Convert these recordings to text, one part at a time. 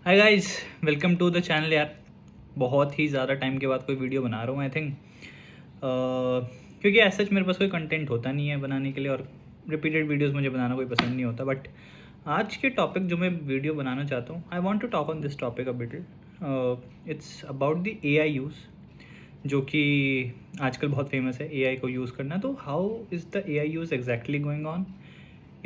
Hi guys, welcome to the channel. यार बहुत ही ज़्यादा टाइम के बाद कोई वीडियो बना रहा हूँ आई थिंक, क्योंकि ऐसा मेरे पास कोई कंटेंट होता नहीं है बनाने के लिए और रिपीटेड वीडियोस मुझे बनाना कोई पसंद नहीं होता। बट आज के टॉपिक जो मैं वीडियो बनाना चाहता हूँ, I want to talk on this topic a bit. It's about the AI use, जो कि आजकल बहुत फेमस है एआई को यूज़ करना। तो how is the AI use exactly going on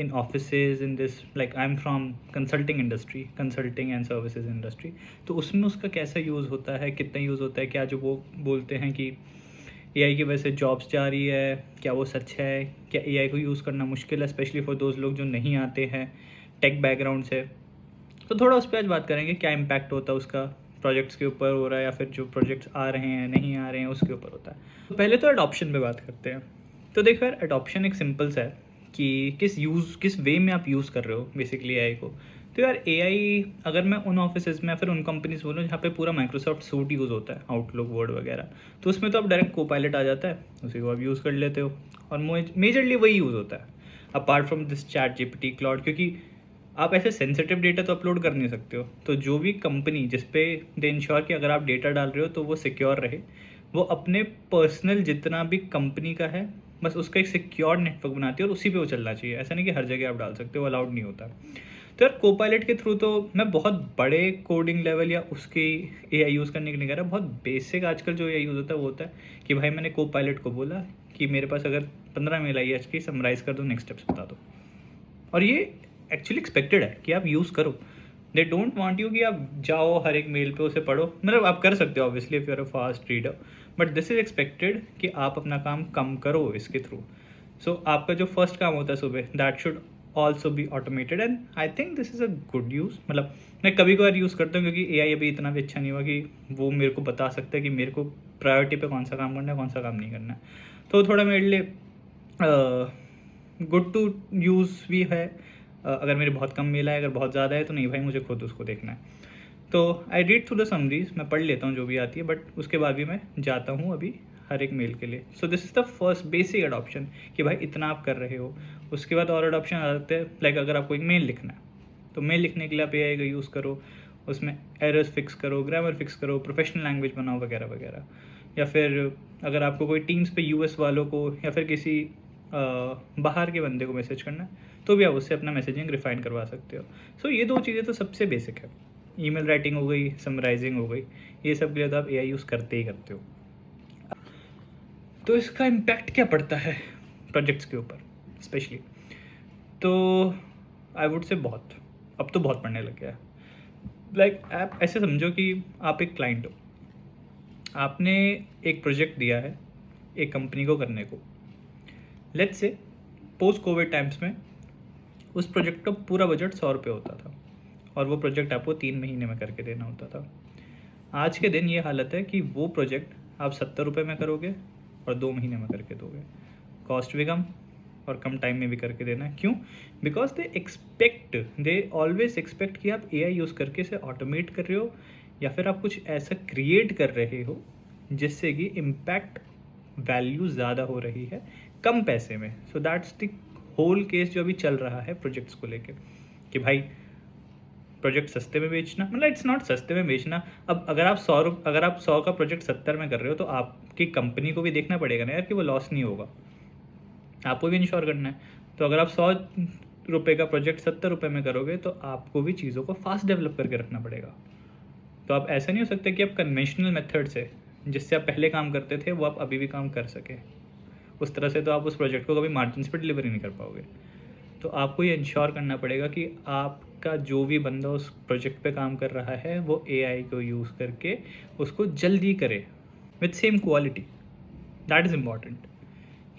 in offices in this, like I'm from consulting industry, consulting and services industry। तो उसमें उसका कैसा यूज़ होता है, कितना यूज़ होता है, क्या जो वो बोलते हैं कि एआई की वजह से जॉब्स जा रही है, क्या वो सच है, क्या एआई को यूज़ करना मुश्किल है स्पेशली फॉर दोज लोग जो नहीं आते हैं टेक बैकग्राउंड से। तो थोड़ा उस पर आज बात करेंगे, क्या इम्पैक्ट होता है उसका प्रोजेक्ट्स के ऊपर हो रहा है या फिर जो प्रोजेक्ट्स आ रहे हैं नहीं आ रहे हैं उसके ऊपर होता है। तो पहले तो एडॉप्शन पे बात करते हैं। तो देखो यार, एडॉप्शन एक सिंपल सा है कि किस वे में आप यूज़ कर रहे हो बेसिकली एआई को। तो यार एआई, अगर मैं उन ऑफिसेज में या फिर उन कंपनीज बोलूँ जहाँ पे पूरा माइक्रोसॉफ्ट सूट यूज़ होता है, आउटलुक वर्ड वगैरह, तो उसमें तो आप डायरेक्ट को पायलट आ जाता है, उसी को आप यूज़ कर लेते हो और मेजरली वही यूज़ होता है apart from this chat GPT cloud. क्योंकि आप ऐसे सेंसिटिव डेटा तो अपलोड कर नहीं सकते हो, तो जो भी कंपनी जिस पे दे इंश्योर कि अगर आप डेटा डाल रहे हो तो वो सिक्योर रहे, वो अपने पर्सनल जितना भी कंपनी का है बस उसका एक सिक्योर नेटवर्क बनाती है और उसी पे वो चलना चाहिए। ऐसा नहीं कि हर जगह आप डाल सकते हो, अलाउड नहीं होता। तो यार कोपायलट के थ्रू तो मैं बहुत बड़े कोडिंग लेवल या उसकी एआई यूज़ करने के लिए कह रहा, बहुत बेसिक आजकल जो एआई यूज़ होता है वो होता है कि भाई मैंने कोपायलट को बोला कि मेरे पास अगर 15 मेल आई है आज की, समराइज़ कर दो, नेक्स्ट स्टेप्स बता दो। और ये एक्चुअली एक्सपेक्टेड है कि आप यूज़ करो। दे डोंट वांट यू कि आप जाओ हर एक मेल पे उसे पढ़ो। मतलब आप कर सकते हो obviously if you are a fast reader, but this is expected कि आप अपना काम कम करो इसके थ्रू। सो आपका जो फर्स्ट काम होता है सुबह, that should also be automated and I think this is a good use. मतलब मैं कभी कभार यूज़ करता हूँ क्योंकि एआई अभी इतना भी अच्छा नहीं हुआ कि वो मेरे को बता सकता है कि मेरे को प्रायोरिटी पे कौन सा काम करना है, कौन सा काम नहीं करना है। तो थोड़ा मेरे लिए गुड टू यूज़ भी है। अगर मेरे बहुत कम मेल है, अगर बहुत ज़्यादा है तो नहीं भाई, मुझे खुद उसको देखना है। तो I read through the summaries, मैं पढ़ लेता हूँ जो भी आती है, बट उसके बाद भी मैं जाता हूँ अभी हर एक मेल के लिए। So this is the first basic adoption कि भाई इतना आप कर रहे हो। उसके बाद और अडॉप्शन आ जाते हैं, लाइक अगर आपको एक मेल लिखना है तो मेल लिखने के लिए आप एआई का यूज़ करो, उसमें एरर्स फिक्स करो, ग्रामर फिक्स करो, प्रोफेशनल लैंग्वेज बनाओ वगैरह वगैरह। या फिर अगर आपको कोई टीम्स पे यूएस वालों को या फिर किसी बाहर के बंदे को मैसेज करना है तो भी आप उससे अपना मैसेजिंग रिफाइन करवा सकते हो। सो ये दो चीज़ें तो सबसे बेसिक है। ईमेल राइटिंग हो गई, समराइजिंग हो गई, ये सब के लिए तो आप एआई यूज़ करते ही करते हो। तो इसका इम्पैक्ट क्या पड़ता है प्रोजेक्ट्स के ऊपर स्पेशली, तो आई वुड से बहुत, अब तो बहुत पढ़ने लग गया है। लाइक आप ऐसे समझो कि आप एक क्लाइंट हो, आपने एक प्रोजेक्ट दिया है एक कंपनी को करने को। Let's say post Covid times में उस प्रोजेक्ट का पूरा बजट 100 रुपये होता था और वो प्रोजेक्ट आपको 3 महीने में करके देना होता था। आज के दिन ये हालत है कि वो प्रोजेक्ट आप 70 रुपये में करोगे और 2 महीने में करके दोगे। कॉस्ट भी कम और कम टाइम में भी करके देना है। क्यों? बिकॉज दे ऑलवेज एक्सपेक्ट कि आप एआई यूज़ करके इसे ऑटोमेट कर रहे हो या फिर आप कुछ ऐसा क्रिएट कर रहे हो जिससे कि इम्पैक्ट वैल्यू ज़्यादा हो रही है कम पैसे में। So that's the whole case जो अभी चल रहा है प्रोजेक्ट्स को लेके, कि भाई प्रोजेक्ट सस्ते में बेचना, मतलब इट्स नॉट सस्ते में बेचना। अब अगर आप 100 का प्रोजेक्ट 70 में कर रहे हो तो आपकी कंपनी को भी देखना पड़ेगा ना यार कि वो लॉस नहीं होगा, आपको भी इंश्योर करना है। तो अगर आप 100 रुपये का प्रोजेक्ट 70 रुपये में करोगे तो आपको भी चीज़ों को फास्ट डेवलप करके रखना पड़ेगा। तो आप ऐसा नहीं हो सकता कि आप कन्वेंशनल मेथड से जिससे आप पहले काम करते थे वो आप अभी भी काम कर सके। उस तरह से तो आप उस प्रोजेक्ट को कभी मार्जिन पर डिलीवरी नहीं कर पाओगे। तो आपको ये इंश्योर करना पड़ेगा कि आपका जो भी बंदा उस प्रोजेक्ट पे काम कर रहा है वो एआई को यूज़ करके उसको जल्दी करे with same quality. That is important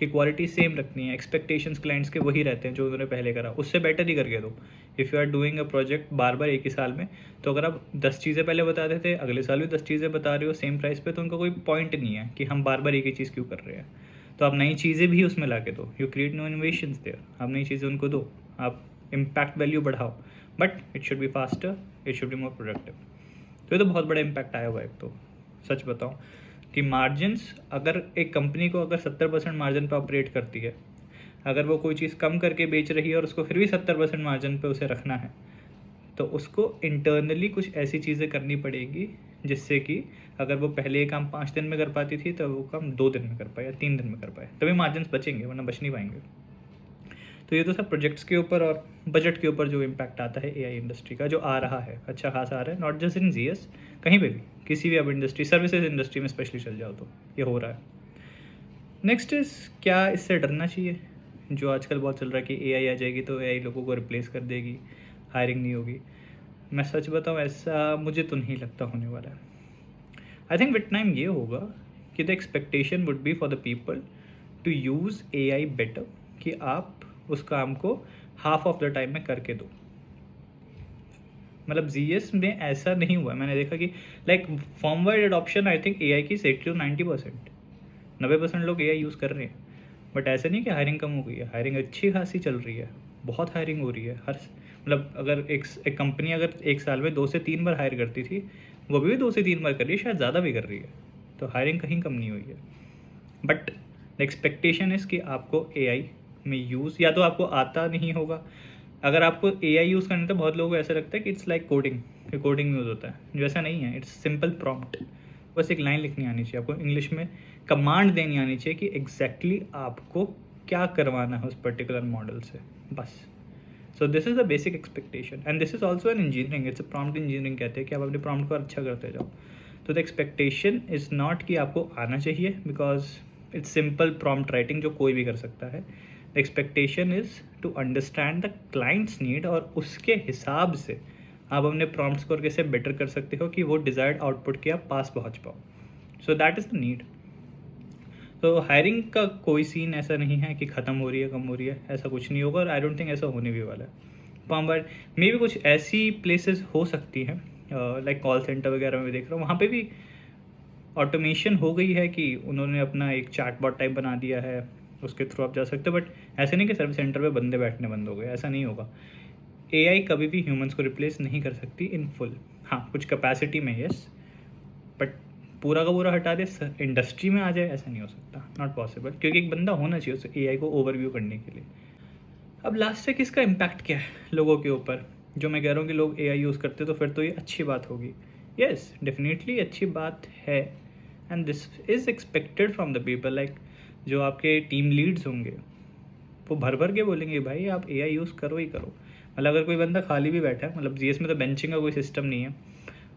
कि क्वालिटी सेम रखनी है। एक्सपेक्टेशंस क्लाइंट्स के वही रहते हैं जो उन्होंने पहले करा, उससे बेटर ही करके दो। If you are doing a project बार बार एक ही साल में, तो अगर आप 10 चीज़ें पहले बताते थे, अगले साल भी 10 चीज़ें बता रहे हो सेम प्राइस पे, तो उनका कोई पॉइंट नहीं है कि हम बार बार एक ही चीज़ क्यों कर रहे हैं। तो आप नई चीज़ें भी उसमें ला के दो, you create new innovations there. आप नई चीज़ें उनको दो, आप इम्पैक्ट वैल्यू बढ़ाओ, but it should be faster, it should be more productive. तो ये तो बहुत बड़ा इम्पैक्ट आया हुआ है। एक तो सच बताऊँ कि मार्जिन्स, अगर एक कंपनी को अगर 70% मार्जिन पर ऑपरेट करती है, अगर वो कोई चीज़ कम करके बेच रही है और उसको फिर भी 70% मार्जिन पे उसे रखना है, तो उसको इंटरनली कुछ ऐसी चीज़ें करनी पड़ेगी जिससे कि अगर वो पहले ये काम 5 दिन में कर पाती थी तो वो काम 2 दिन में कर पाए या 3 दिन में कर पाए, तभी मार्जिन बचेंगे, वरना बच नहीं पाएंगे। तो ये तो सब प्रोजेक्ट्स के ऊपर और बजट के ऊपर जो इम्पैक्ट आता है एआई इंडस्ट्री का, जो आ रहा है अच्छा खासा आ रहा है, नॉट जस्ट इन जीएस, कहीं पे भी, किसी भी अब इंडस्ट्री, सर्विसेज इंडस्ट्री में स्पेशली चल जाओ तो ये हो रहा है। नेक्स्ट इज़, क्या इससे डरना चाहिए? जो आजकल बहुत चल रहा है कि एआई आ जाएगी तो एआई लोगों को रिप्लेस कर देगी, हायरिंग नहीं होगी। मैं सच बताऊँ, ऐसा मुझे तो नहीं लगता होने वाला है। आई थिंक विद टाइम ये होगा कि the expectation would be for the people to use AI better, कि आप उस काम को हाफ ऑफ द टाइम में करके दो। मतलब जीएस में ऐसा नहीं हुआ, मैंने देखा कि like form wide adoption I think AI की 80 to 90%, 90% लोग एआई यूज़ कर रहे हैं। बट ऐसा नहीं कि हायरिंग कम हो गई है, हायरिंग अच्छी खासी चल रही है, बहुत हायरिंग हो रही है। हर मतलब अगर एक कंपनी अगर एक साल में 2 से 3 बार हायर करती थी, वो भी 2 से 3 बार कर रही है, शायद ज़्यादा भी कर रही है। तो हायरिंग कहीं कम नहीं हुई है। बट द एक्सपेक्टेशन इज़ कि आपको एआई में यूज़, या तो आपको आता नहीं होगा। अगर आपको एआई यूज़ करना तो बहुत लोगों को ऐसा लगता है कि इट्स लाइक कोडिंग, कि कोडिंग यूज़ होता है, जो ऐसा नहीं है। इट्स सिंपल प्रॉम्प्ट, बस एक लाइन लिखनी आनी चाहिए आपको, इंग्लिश में कमांड देनी आनी चाहिए कि एग्जैक्टली आपको क्या करवाना है उस पर्टिकुलर मॉडल से, बस। So this is the basic expectation and this is also an engineering, it's a prompt engineering कहते हैं कि आप अपने प्रॉम्प्ट को अच्छा करते जाओ। तो द एक्सपेक्टेशन इज़ नॉट कि आपको आना चाहिए, because it's simple prompt writing जो कोई भी कर सकता है। The expectation is to understand the client's need, और उसके हिसाब से आप अपने प्रॉम्प्ट स्कोर कैसे बेटर कर सकते हो कि वो डिज़ायर्ड आउटपुट के आप पास पहुंच पाओ। So that is the need. तो हायरिंग का कोई सीन ऐसा नहीं है कि ख़त्म हो रही है, कम हो रही है, ऐसा कुछ नहीं होगा, और आई डोंट थिंक ऐसा होने भी वाला है। फॉर्म वाइड मे भी कुछ ऐसी प्लेसेस हो सकती हैं, लाइक कॉल सेंटर वगैरह में भी देख रहा हूँ, वहाँ पे भी ऑटोमेशन हो गई है कि उन्होंने अपना एक चैटबॉट टाइप बना दिया है, उसके थ्रू आप जा सकते हो। बट ऐसे नहीं कि सर्विस सेंटर पे बंदे बैठने बंद हो गए, ऐसा नहीं होगा। एआई कभी भी ह्यूमंस को रिप्लेस नहीं कर सकती इन फुल। हाँ, कुछ कैपेसिटी में यस, बट पूरा का पूरा हटा दे इंडस्ट्री में आ जाए, ऐसा नहीं हो सकता, नॉट पॉसिबल, क्योंकि एक बंदा होना चाहिए उस एआई को ओवरव्यू करने के लिए। अब लास्ट तक इसका इम्पैक्ट क्या है लोगों के ऊपर? जो मैं कह रहा हूँ कि लोग एआई यूज़ करते तो फिर तो ये अच्छी बात होगी। यस, डेफिनेटली अच्छी बात है, and this is expected from the people. Like जो आपके टीम लीड्स होंगे वो भर भर के बोलेंगे भाई आप एआई यूज़ करो ही करो। मतलब अगर कोई बंदा खाली भी बैठा है, मतलब जीएस में तो बेंचिंग का कोई सिस्टम नहीं है,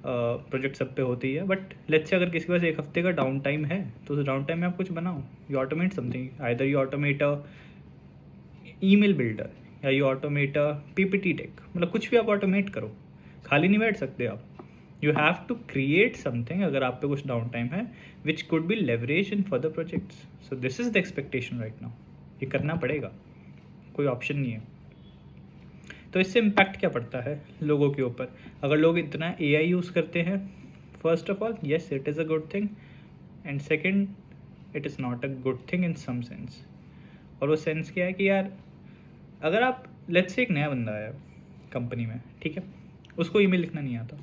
प्रोजेक्ट सब पे होती है, बट लेट्स से अगर किसी के पास एक हफ्ते का डाउन टाइम है तो उस डाउन टाइम में आप कुछ बनाओ, you automate something, either you automate a email builder या you automate a PPT deck, मतलब कुछ भी आप ऑटोमेट करो, खाली नहीं बैठ सकते आप। You have to create something अगर आप पे कुछ डाउन टाइम है, which could be leverage in further projects. So this is the expectation right now, ये करना पड़ेगा, कोई ऑप्शन नहीं है। तो इससे इम्पैक्ट क्या पड़ता है लोगों के ऊपर? अगर लोग इतना एआई यूज़ करते हैं, first of all yes it is a good thing, and second it is not a good thing in some sense. और वो सेंस क्या है कि यार अगर आप लेट्स से एक नया बंदा आया कंपनी में, ठीक है, उसको ईमेल लिखना नहीं आता,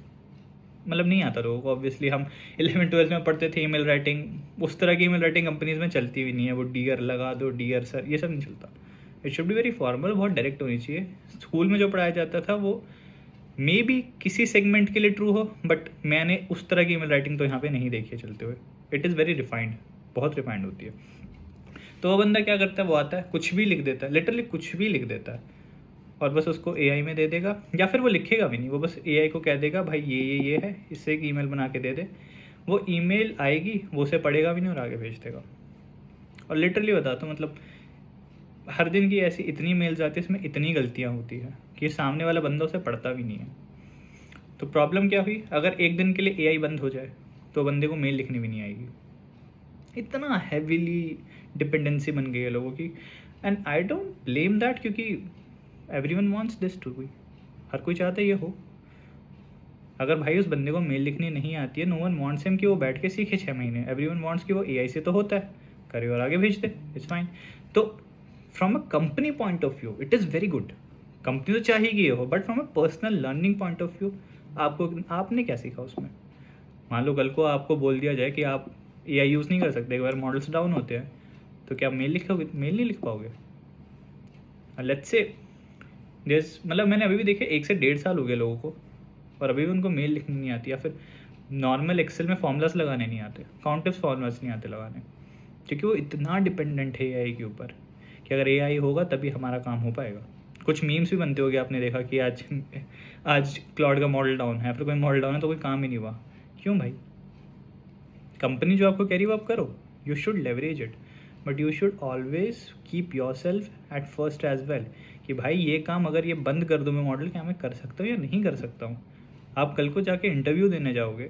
मतलब नहीं आता लोगों को, ऑब्वियसली हम 11th-12th में पढ़ते थे ईमेल राइटिंग, उस तरह की ईमेल राइटिंग कंपनीज में चलती भी नहीं है, वो डियर लगा दो, डियर सर, ये सब नहीं चलता। It should be very formal, बहुत डायरेक्ट होनी चाहिए। स्कूल में जो पढ़ाया जाता था वो मे बी किसी सेगमेंट के लिए ट्रू हो, बट मैंने उस तरह की ईमेल राइटिंग तो यहाँ पे नहीं देखी है चलते हुए। इट इज़ वेरी रिफाइंड, बहुत रिफाइंड होती है। तो वो बंदा क्या करता है, वो आता है कुछ भी लिख देता है, लिटरली कुछ भी लिख देता है, और बस उसको एआई में दे देगा, या फिर वो लिखेगा भी नहीं, वो बस एआई को कह देगा भाई ये है, इससे एक ईमेल बना के दे दे। वो ईमेल आएगी, वो उसे पढ़ेगा भी नहीं और आगे भेज देगा। और लिटरली बताता हूँ, मतलब हर दिन की ऐसी इतनी मेल्स आती है, इसमें इतनी गलतियाँ होती है कि सामने वाला बंदा उसे पढ़ता भी नहीं है। तो प्रॉब्लम क्या हुई, अगर एक दिन के लिए एआई बंद हो जाए तो बंदे को मेल लिखनी भी नहीं आएगी। इतना हैवीली डिपेंडेंसी बन गई है लोगों की, and I don't blame that, क्योंकि everyone wants this to be, हर कोई चाहता है ये हो। अगर भाई उस बंदे को मेल लिखनी नहीं आती है, नो वन वांट्स हिम कि वो बैठ के सीखे 6 महीने, एवरीवन वांट्स कि वो एआई से तो होता है, करे और आगे भेज दे, इट्स फाइन। तो from a company point of view it is very good, company तो चाहिए ये हो, but from a personal learning point of view आपने क्या सीखा उसमें? मान लो कल को आपको बोल दिया जाए कि आप एआई यूज़ नहीं कर सकते, एक बार मॉडल्स डाउन होते हैं, तो क्या मेल लिखोगे? मेल नहीं लिख पाओगे। लेट्स से मतलब मैंने अभी भी देखे 1 से 1.5 साल हो गए लोगों को और अभी भी उनको मेल लिखनी नहीं आती, या फिर नॉर्मल एक्सेल में फॉर्मूलास लगाने नहीं आते, काउंटिव्स फॉर्मूलास नहीं आते लगाने, क्योंकि वो इतना डिपेंडेंट है एआई के ऊपर कि अगर एआई होगा तभी हमारा काम हो पाएगा। कुछ मीम्स भी बनते होंगे, आपने देखा कि आज क्लाउड का मॉडल डाउन है, फिर कोई मॉडल डाउन है तो कोई काम ही नहीं हुआ। क्यों भाई? कंपनी जो आपको कह रही है वो आप करो, you should leverage it, but you should always keep your self at first as well, कि भाई ये काम अगर ये बंद कर दो मैं मॉडल, क्या मैं कर सकता हूँ या नहीं कर सकता हूँ। आप कल को जाके इंटरव्यू देने जाओगे,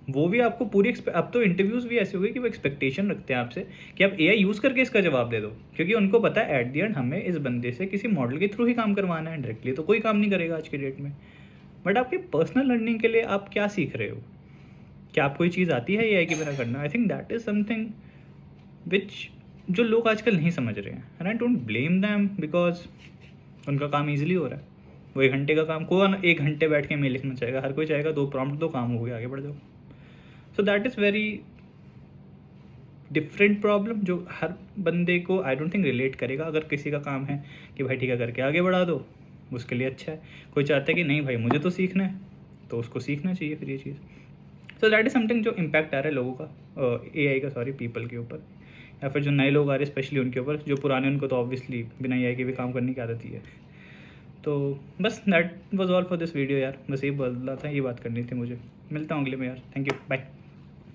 वो भी आपको पूरी अब तो इंटरव्यूज़ भी ऐसे हो गए कि वो एक्सपेक्टेशन रखते हैं आपसे कि आप एआई यूज़ करके इसका जवाब दे दो, क्योंकि उनको पता है एट द एंड हमें इस बंदे से किसी मॉडल के थ्रू ही काम करवाना है, डायरेक्टली तो कोई काम नहीं करेगा आज की डेट में। बट आपके पर्सनल लर्निंग के लिए आप क्या सीख रहे हो? क्या आपको कोई चीज़ आती है एआई की बिना करना? I think that is something which जो लोग आजकल नहीं समझ रहे हैं, and I don't blame them, because उनका काम ईजिली हो रहा है। वो 1 घंटे का काम, कौन 1 घंटे बैठ के मेल लिखना चाहेगा? हर कोई चाहेगा 2 प्रॉम्प्ट दो, काम हो गया, आगे बढ़ जाओ। So that is very different problem जो हर बंदे को आई डोंट थिंक रिलेट करेगा। अगर किसी का काम है कि भाई ठीक है करके आगे बढ़ा दो, उसके लिए अच्छा है। कोई चाहता है कि नहीं भाई मुझे तो सीखना है, तो उसको सीखना चाहिए फिर ये चीज़। सो दैट इज़ समथिंग जो इम्पैक्ट आ रहा है लोगों का, एआई का, सॉरी, पीपल के ऊपर, या फिर जो नए लोग आ रहे हैं स्पेशली उनके ऊपर। जो पुराने उनको तो ऑब्वियसली बिना एआई के भी काम करने की आदत ही है। तो बस that was all for this video यार, बस ये बोलना था, ये बात करनी थी मुझे। मिलता हूँ अगले में यार, थैंक यू, बाय।